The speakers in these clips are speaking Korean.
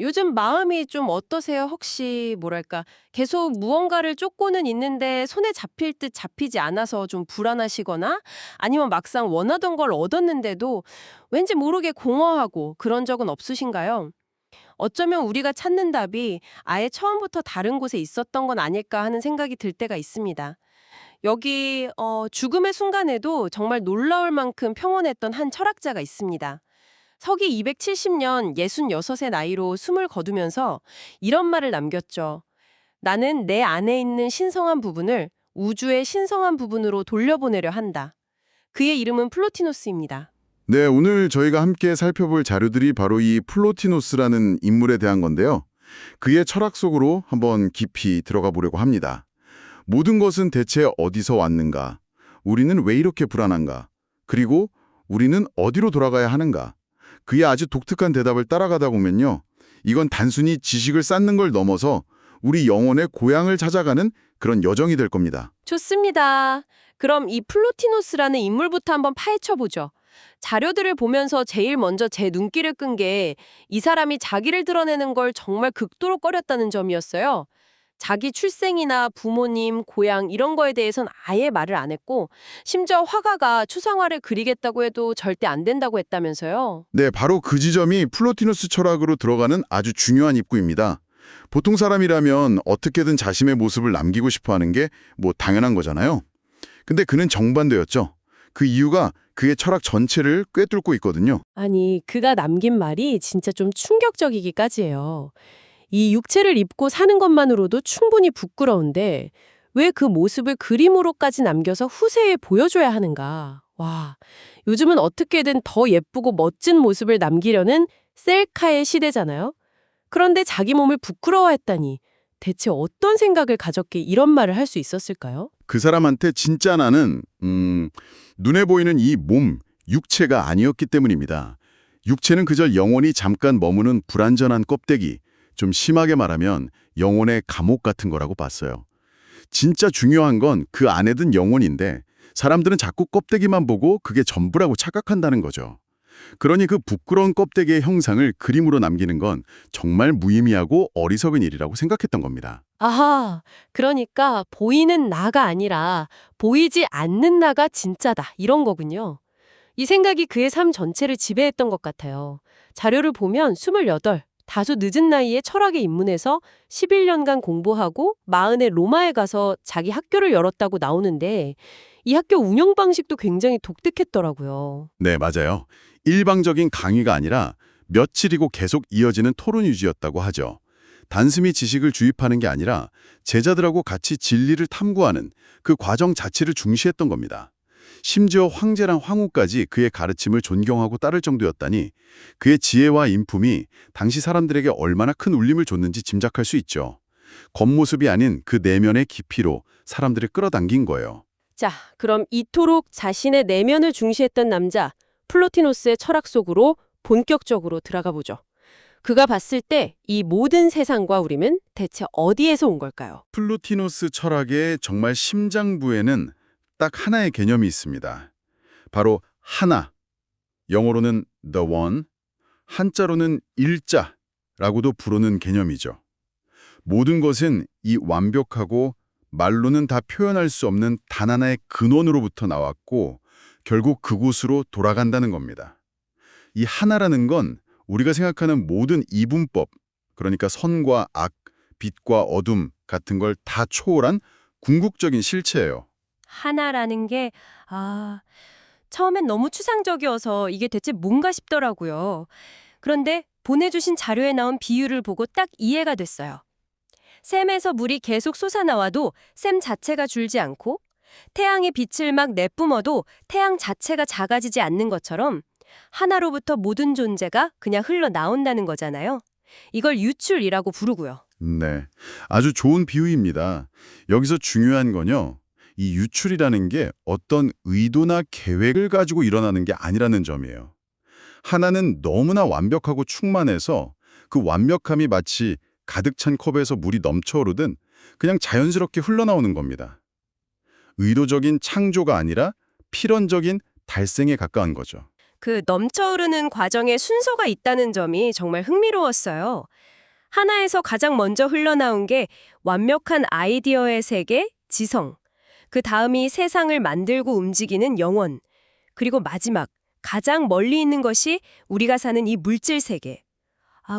요즘 마음이 좀 어떠세요? 혹시 뭐랄까 계속 무언가를 쫓고는 있는데 손에 잡힐 듯 잡히지 않아서 좀 불안하시거나 아니면 막상 원하던 걸 얻었는데도 왠지 모르게 공허하고 그런 적은 없으신가요? 어쩌면 우리가 찾는 답이 아예 처음부터 다른 곳에 있었던 건 아닐까 하는 생각이 들 때가 있습니다. 여기 죽음의 순간에도 정말 놀라울 만큼 평온했던 한 철학자가 있습니다. 서기 270년 66의 나이로 숨을 거두면서 이런 말을 남겼죠. 나는 내 안에 있는 신성한 부분을 우주의 신성한 부분으로 돌려보내려 한다. 그의 이름은 플로티노스입니다. 네, 오늘 저희가 함께 살펴볼 자료들이 바로 이 플로티노스라는 인물에 대한 건데요. 그의 철학 속으로 한번 깊이 들어가 보려고 합니다. 모든 것은 대체 어디서 왔는가? 우리는 왜 이렇게 불안한가? 그리고 우리는 어디로 돌아가야 하는가? 그의 아주 독특한 대답을 따라가다 보면요. 이건 단순히 지식을 쌓는 걸 넘어서 우리 영혼의 고향을 찾아가는 그런 여정이 될 겁니다. 좋습니다. 그럼 이 플로티노스라는 인물부터 한번 파헤쳐 보죠. 자료들을 보면서 제일 먼저 제 눈길을 끈 게 이 사람이 자기를 드러내는 걸 정말 극도로 꺼렸다는 점이었어요. 자기 출생이나 부모님, 고향 이런 거에 대해선 아예 말을 안 했고 심지어 화가가 추상화를 그리겠다고 해도 절대 안 된다고 했다면서요. 네, 바로 그 지점이 플로티누스 철학으로 들어가는 아주 중요한 입구입니다. 보통 사람이라면 어떻게든 자신의 모습을 남기고 싶어 하는 게 뭐 당연한 거잖아요. 근데 그는 정반대였죠. 그 이유가 그의 철학 전체를 꿰뚫고 있거든요. 아니, 그가 남긴 말이 진짜 좀 충격적이기까지 해요. 이 육체를 입고 사는 것만으로도 충분히 부끄러운데 왜 그 모습을 그림으로까지 남겨서 후세에 보여줘야 하는가? 와, 요즘은 어떻게든 더 예쁘고 멋진 모습을 남기려는 셀카의 시대잖아요. 그런데 자기 몸을 부끄러워했다니 대체 어떤 생각을 가졌기에 이런 말을 할 수 있었을까요? 그 사람한테 진짜 나는 눈에 보이는 이 몸, 육체가 아니었기 때문입니다. 육체는 그저 영혼이 잠깐 머무는 불완전한 껍데기, 좀 심하게 말하면 영혼의 감옥 같은 거라고 봤어요. 진짜 중요한 건 그 안에 든 영혼인데 사람들은 자꾸 껍데기만 보고 그게 전부라고 착각한다는 거죠. 그러니 그 부끄러운 껍데기의 형상을 그림으로 남기는 건 정말 무의미하고 어리석은 일이라고 생각했던 겁니다. 아하, 그러니까 보이는 나가 아니라 보이지 않는 나가 진짜다 이런 거군요. 이 생각이 그의 삶 전체를 지배했던 것 같아요. 자료를 보면 28, 다소 늦은 나이에 철학에 입문해서 11년간 공부하고 40에 로마에 가서 자기 학교를 열었다고 나오는데 이 학교 운영 방식도 굉장히 독특했더라고요. 네, 맞아요. 일방적인 강의가 아니라 며칠이고 계속 이어지는 토론 유지였다고 하죠. 단숨이 지식을 주입하는 게 아니라 제자들하고 같이 진리를 탐구하는 그 과정 자체를 중시했던 겁니다. 심지어 황제랑 황후까지 그의 가르침을 존경하고 따를 정도였다니 그의 지혜와 인품이 당시 사람들에게 얼마나 큰 울림을 줬는지 짐작할 수 있죠. 겉모습이 아닌 그 내면의 깊이로 사람들을 끌어당긴 거예요. 자, 그럼 이토록 자신의 내면을 중시했던 남자 플로티노스의 철학 속으로 본격적으로 들어가 보죠. 그가 봤을 때 이 모든 세상과 우림은 대체 어디에서 온 걸까요? 플루티노스 철학의 정말 심장부에는 딱 하나의 개념이 있습니다. 바로 하나, 영어로는 the one, 한자로는 일자라고도 부르는 개념이죠. 모든 것은 이 완벽하고 말로는 다 표현할 수 없는 단 하나의 근원으로부터 나왔고 결국 그곳으로 돌아간다는 겁니다. 이 하나라는 건 우리가 생각하는 모든 이분법, 그러니까 선과 악, 빛과 어둠 같은 걸 다 초월한 궁극적인 실체예요. 하나라는 게, 처음엔 너무 추상적이어서 이게 대체 뭔가 싶더라고요. 그런데 보내주신 자료에 나온 비유를 보고 딱 이해가 됐어요. 샘에서 물이 계속 솟아나와도 샘 자체가 줄지 않고 태양의 빛을 막 내뿜어도 태양 자체가 작아지지 않는 것처럼 하나로부터 모든 존재가 그냥 흘러나온다는 거잖아요. 이걸 유출이라고 부르고요. 네, 아주 좋은 비유입니다. 여기서 중요한 건요. 이 유출이라는 게 어떤 의도나 계획을 가지고 일어나는 게 아니라는 점이에요. 하나는 너무나 완벽하고 충만해서 그 완벽함이 마치 가득 찬 컵에서 물이 넘쳐오르든 그냥 자연스럽게 흘러나오는 겁니다. 의도적인 창조가 아니라 필연적인 발생에 가까운 거죠. 그 넘쳐흐르는 과정에 순서가 있다는 점이 정말 흥미로웠어요. 하나에서 가장 먼저 흘러나온 게 완벽한 아이디어의 세계, 지성. 그 다음이 세상을 만들고 움직이는 영혼. 그리고 마지막, 가장 멀리 있는 것이 우리가 사는 이 물질 세계.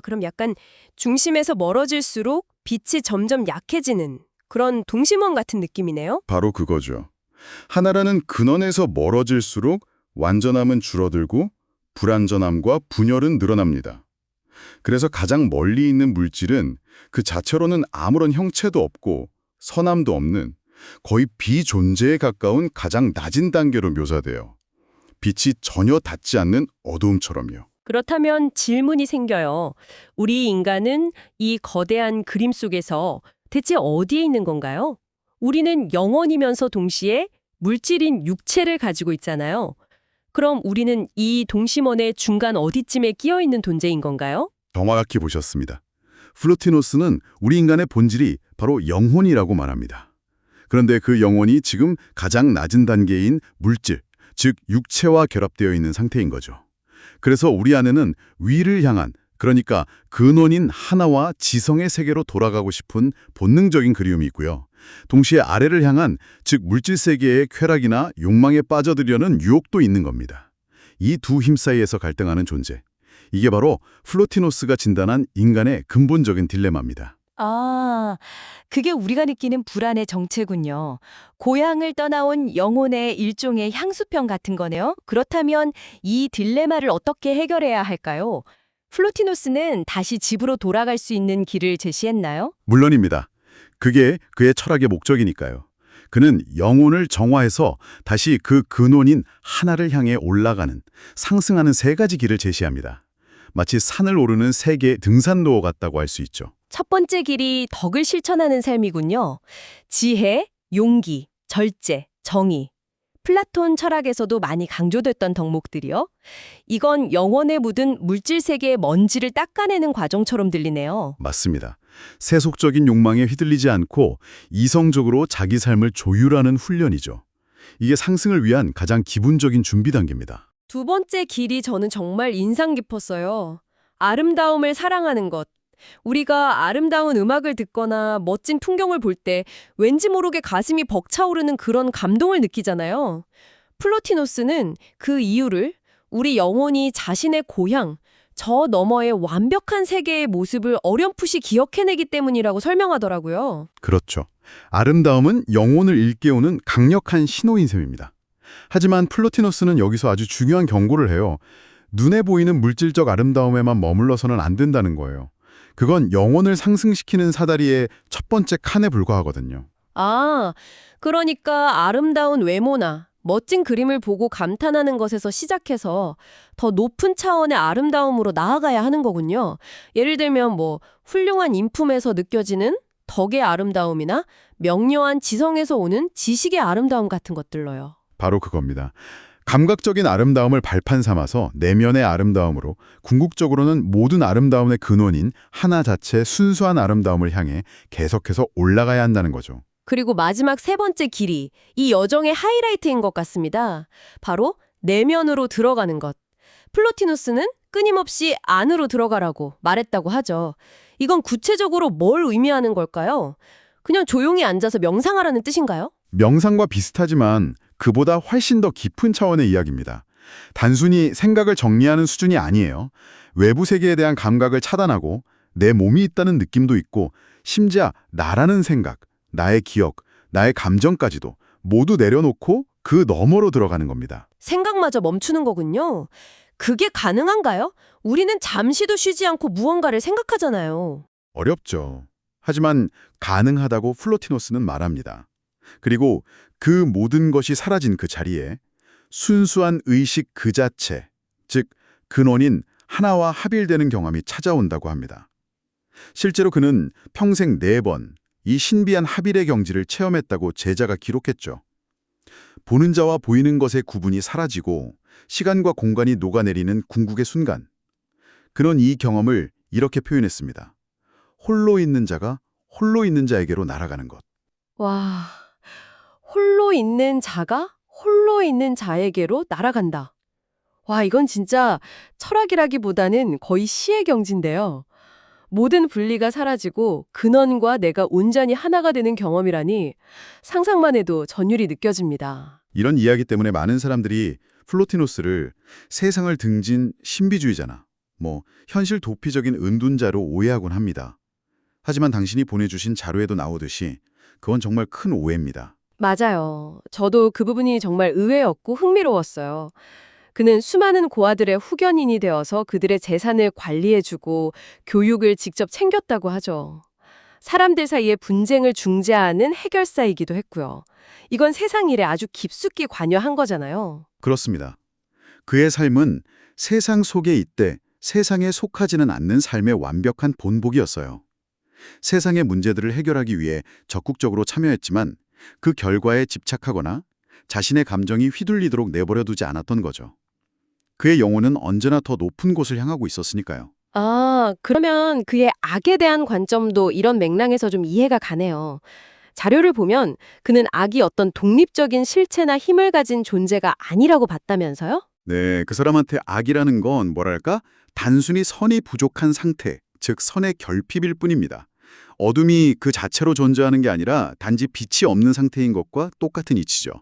그럼 약간 중심에서 멀어질수록 빛이 점점 약해지는 그런 동심원 같은 느낌이네요. 바로 그거죠. 하나라는 근원에서 멀어질수록 완전함은 줄어들고 불완전함과 분열은 늘어납니다. 그래서 가장 멀리 있는 물질은 그 자체로는 아무런 형체도 없고 선함도 없는 거의 비존재에 가까운 가장 낮은 단계로 묘사돼요. 빛이 전혀 닿지 않는 어두움처럼요. 그렇다면 질문이 생겨요. 우리 인간은 이 거대한 그림 속에서 대체 어디에 있는 건가요? 우리는 영혼이면서 동시에 물질인 육체를 가지고 있잖아요. 그럼 우리는 이 동심원의 중간 어디쯤에 끼어 있는 존재인 건가요? 정확히 보셨습니다. 플로티노스는 우리 인간의 본질이 바로 영혼이라고 말합니다. 그런데 그 영혼이 지금 가장 낮은 단계인 물질, 즉 육체와 결합되어 있는 상태인 거죠. 그래서 우리 안에는 위를 향한, 그러니까 근원인 하나와 지성의 세계로 돌아가고 싶은 본능적인 그리움이 있고요. 동시에 아래를 향한, 즉 물질 세계의 쾌락이나 욕망에 빠져들려는 유혹도 있는 겁니다. 이 두 힘 사이에서 갈등하는 존재. 이게 바로 플로티노스가 진단한 인간의 근본적인 딜레마입니다. 그게 우리가 느끼는 불안의 정체군요. 고향을 떠나온 영혼의 일종의 향수병 같은 거네요. 그렇다면 이 딜레마를 어떻게 해결해야 할까요? 플로티노스는 다시 집으로 돌아갈 수 있는 길을 제시했나요? 물론입니다. 그게 그의 철학의 목적이니까요. 그는 영혼을 정화해서 다시 그 근원인 하나를 향해 올라가는, 상승하는 세 가지 길을 제시합니다. 마치 산을 오르는 세계 등산로와 같다고 할 수 있죠. 첫 번째 길이 덕을 실천하는 삶이군요. 지혜, 용기, 절제, 정의. 플라톤 철학에서도 많이 강조됐던 덕목들이요. 이건 영혼에 묻은 물질 세계의 먼지를 닦아내는 과정처럼 들리네요. 맞습니다. 세속적인 욕망에 휘둘리지 않고 이성적으로 자기 삶을 조율하는 훈련이죠. 이게 상승을 위한 가장 기본적인 준비 단계입니다. 두 번째 길이 저는 정말 인상 깊었어요. 아름다움을 사랑하는 것. 우리가 아름다운 음악을 듣거나 멋진 풍경을 볼 때 왠지 모르게 가슴이 벅차오르는 그런 감동을 느끼잖아요. 플로티노스는 그 이유를 우리 영혼이 자신의 고향, 저 너머의 완벽한 세계의 모습을 어렴풋이 기억해내기 때문이라고 설명하더라고요. 그렇죠. 아름다움은 영혼을 일깨우는 강력한 신호인 셈입니다. 하지만 플로티노스는 여기서 아주 중요한 경고를 해요. 눈에 보이는 물질적 아름다움에만 머물러서는 안 된다는 거예요. 그건 영혼을 상승시키는 사다리의 첫 번째 칸에 불과하거든요. 그러니까 아름다운 외모나 멋진 그림을 보고 감탄하는 것에서 시작해서 더 높은 차원의 아름다움으로 나아가야 하는 거군요. 예를 들면 훌륭한 인품에서 느껴지는 덕의 아름다움이나 명료한 지성에서 오는 지식의 아름다움 같은 것들로요. 바로 그겁니다. 감각적인 아름다움을 발판 삼아서 내면의 아름다움으로 궁극적으로는 모든 아름다움의 근원인 하나 자체의 순수한 아름다움을 향해 계속해서 올라가야 한다는 거죠. 그리고 마지막 세 번째 길이 이 여정의 하이라이트인 것 같습니다. 바로 내면으로 들어가는 것. 플로티누스는 끊임없이 안으로 들어가라고 말했다고 하죠. 이건 구체적으로 뭘 의미하는 걸까요? 그냥 조용히 앉아서 명상하라는 뜻인가요? 명상과 비슷하지만 그보다 훨씬 더 깊은 차원의 이야기입니다. 단순히 생각을 정리하는 수준이 아니에요. 외부 세계에 대한 감각을 차단하고 내 몸이 있다는 느낌도 있고 심지어 나라는 생각, 나의 기억, 나의 감정까지도 모두 내려놓고 그 너머로 들어가는 겁니다. 생각마저 멈추는 거군요. 그게 가능한가요? 우리는 잠시도 쉬지 않고 무언가를 생각하잖아요. 어렵죠. 하지만 가능하다고 플로티노스는 말합니다. 그리고 그 모든 것이 사라진 그 자리에 순수한 의식 그 자체, 즉 근원인 하나와 합일되는 경험이 찾아온다고 합니다. 실제로 그는 평생 4번 이 신비한 합일의 경지를 체험했다고 제자가 기록했죠. 보는 자와 보이는 것의 구분이 사라지고 시간과 공간이 녹아내리는 궁극의 순간. 그는 이 경험을 이렇게 표현했습니다. 홀로 있는 자가 홀로 있는 자에게로 날아가는 것. 와, 홀로 있는 자가 홀로 있는 자에게로 날아간다. 와, 이건 진짜 철학이라기보다는 거의 시의 경지인데요. 모든 분리가 사라지고 근원과 내가 온전히 하나가 되는 경험이라니 상상만 해도 전율이 느껴집니다. 이런 이야기 때문에 많은 사람들이 플로티노스를 세상을 등진 신비주의자나 현실 도피적인 은둔자로 오해하곤 합니다. 하지만 당신이 보내주신 자료에도 나오듯이 그건 정말 큰 오해입니다. 맞아요. 저도 그 부분이 정말 의외였고 흥미로웠어요. 그는 수많은 고아들의 후견인이 되어서 그들의 재산을 관리해주고 교육을 직접 챙겼다고 하죠. 사람들 사이의 분쟁을 중재하는 해결사이기도 했고요. 이건 세상 일에 아주 깊숙이 관여한 거잖아요. 그렇습니다. 그의 삶은 세상 속에 있되 세상에 속하지는 않는 삶의 완벽한 본보기였어요. 세상의 문제들을 해결하기 위해 적극적으로 참여했지만 그 결과에 집착하거나 자신의 감정이 휘둘리도록 내버려두지 않았던 거죠. 그의 영혼은 언제나 더 높은 곳을 향하고 있었으니까요. 아, 그러면 그의 악에 대한 관점도 이런 맥락에서 좀 이해가 가네요. 자료를 보면 그는 악이 어떤 독립적인 실체나 힘을 가진 존재가 아니라고 봤다면서요? 네, 그 사람한테 악이라는 건 단순히 선이 부족한 상태, 즉 선의 결핍일 뿐입니다. 어둠이 그 자체로 존재하는 게 아니라 단지 빛이 없는 상태인 것과 똑같은 이치죠.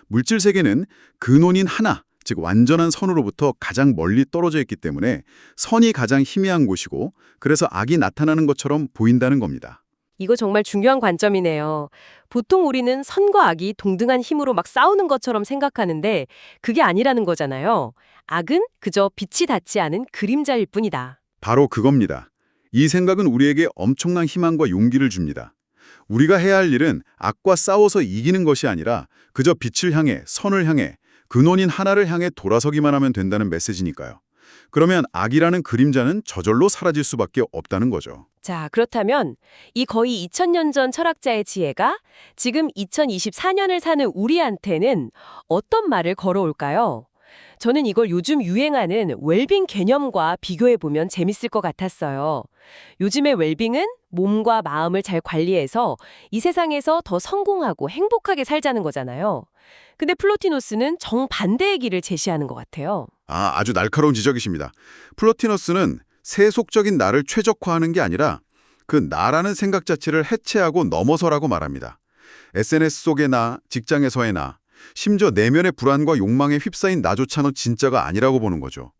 물질 세계는 근원인 하나, 즉 완전한 선으로부터 가장 멀리 떨어져 있기 때문에 선이 가장 희미한 곳이고 그래서 악이 나타나는 것처럼 보인다는 겁니다. 이거 정말 중요한 관점이네요. 보통 우리는 선과 악이 동등한 힘으로 막 싸우는 것처럼 생각하는데 그게 아니라는 거잖아요. 악은 그저 빛이 닿지 않은 그림자일 뿐이다. 바로 그겁니다. 이 생각은 우리에게 엄청난 희망과 용기를 줍니다. 우리가 해야 할 일은 악과 싸워서 이기는 것이 아니라 그저 빛을 향해, 선을 향해, 근원인 하나를 향해 돌아서기만 하면 된다는 메시지니까요. 그러면 악이라는 그림자는 저절로 사라질 수밖에 없다는 거죠. 자, 그렇다면 이 거의 2000년 전 철학자의 지혜가 지금 2024년을 사는 우리한테는 어떤 말을 걸어올까요? 저는 이걸 요즘 유행하는 웰빙 개념과 비교해보면 재밌을 것 같았어요. 요즘의 웰빙은 몸과 마음을 잘 관리해서 이 세상에서 더 성공하고 행복하게 살자는 거잖아요. 근데 플로티노스는 정반대의 길을 제시하는 것 같아요. 아주 날카로운 지적이십니다. 플로티너스는 세속적인 나를 최적화하는 게 아니라 그 나라는 생각 자체를 해체하고 넘어서라고 말합니다. SNS 속의 나, 직장에서의 나, 심지어 내면의 불안과 욕망에 휩싸인 나조차는 진짜가 아니라고 보는 거죠.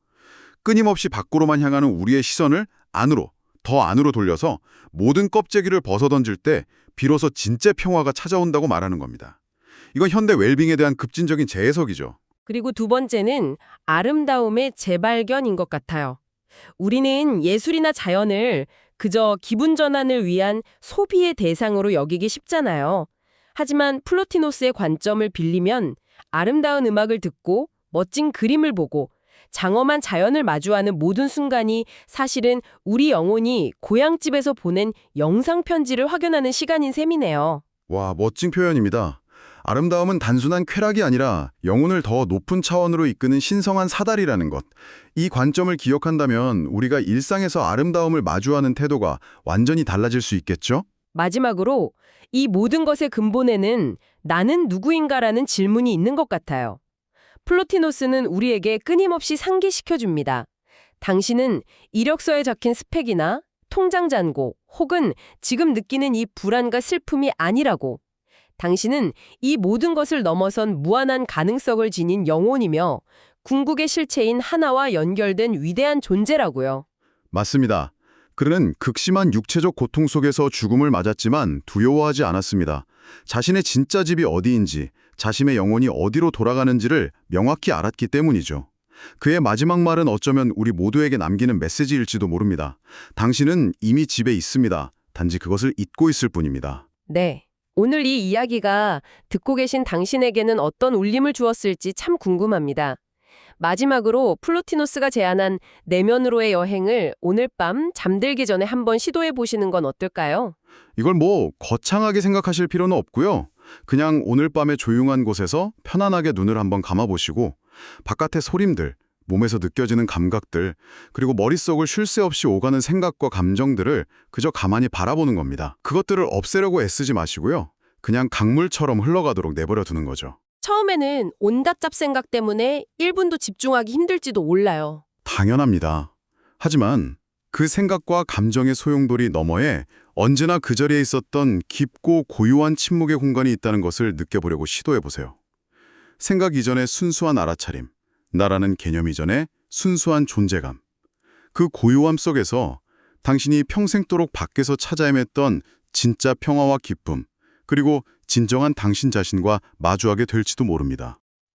끊임없이 밖으로만 향하는 우리의 시선을 안으로, 더 안으로 돌려서 모든 껍데기를 벗어던질 때 비로소 진짜 평화가 찾아온다고 말하는 겁니다. 이건 현대 웰빙에 대한 급진적인 재해석이죠. 그리고 두 번째는 아름다움의 재발견인 것 같아요. 우리는 예술이나 자연을 그저 기분 전환을 위한 소비의 대상으로 여기기 쉽잖아요. 하지만 플로티노스의 관점을 빌리면 아름다운 음악을 듣고 멋진 그림을 보고 장엄한 자연을 마주하는 모든 순간이 사실은 우리 영혼이 고향집에서 보낸 영상편지를 확인하는 시간인 셈이네요. 와, 멋진 표현입니다. 아름다움은 단순한 쾌락이 아니라 영혼을 더 높은 차원으로 이끄는 신성한 사다리라는 것. 이 관점을 기억한다면 우리가 일상에서 아름다움을 마주하는 태도가 완전히 달라질 수 있겠죠? 마지막으로 이 모든 것의 근본에는 나는 누구인가라는 질문이 있는 것 같아요. 플로티노스는 우리에게 끊임없이 상기시켜줍니다. 당신은 이력서에 적힌 스펙이나 통장 잔고 혹은 지금 느끼는 이 불안과 슬픔이 아니라고. 당신은 이 모든 것을 넘어선 무한한 가능성을 지닌 영혼이며 궁극의 실체인 하나와 연결된 위대한 존재라고요. 맞습니다. 그는 극심한 육체적 고통 속에서 죽음을 맞았지만 두려워하지 않았습니다. 자신의 진짜 집이 어디인지, 자신의 영혼이 어디로 돌아가는지를 명확히 알았기 때문이죠. 그의 마지막 말은 어쩌면 우리 모두에게 남기는 메시지일지도 모릅니다. 당신은 이미 집에 있습니다. 단지 그것을 잊고 있을 뿐입니다. 네. 오늘 이 이야기가 듣고 계신 당신에게는 어떤 울림을 주었을지 참 궁금합니다. 마지막으로 플로티노스가 제안한 내면으로의 여행을 오늘 밤 잠들기 전에 한번 시도해 보시는 건 어떨까요? 이걸 거창하게 생각하실 필요는 없고요. 그냥 오늘 밤에 조용한 곳에서 편안하게 눈을 한번 감아보시고 바깥의 소림들, 몸에서 느껴지는 감각들, 그리고 머릿속을 쉴 새 없이 오가는 생각과 감정들을 그저 가만히 바라보는 겁니다. 그것들을 없애려고 애쓰지 마시고요. 그냥 강물처럼 흘러가도록 내버려 두는 거죠. 처음에는 온갖 잡생각 때문에 1분도 집중하기 힘들지도 몰라요. 당연합니다. 하지만 그 생각과 감정의 소용돌이 너머에 언제나 그 자리에 있었던 깊고 고요한 침묵의 공간이 있다는 것을 느껴보려고 시도해보세요. 생각 이전의 순수한 알아차림, 나라는 개념 이전의 순수한 존재감. 그 고요함 속에서 당신이 평생도록 밖에서 찾아 헤맸던 진짜 평화와 기쁨, 그리고 진정한 당신 자신과 마주하게 될지도 모릅니다.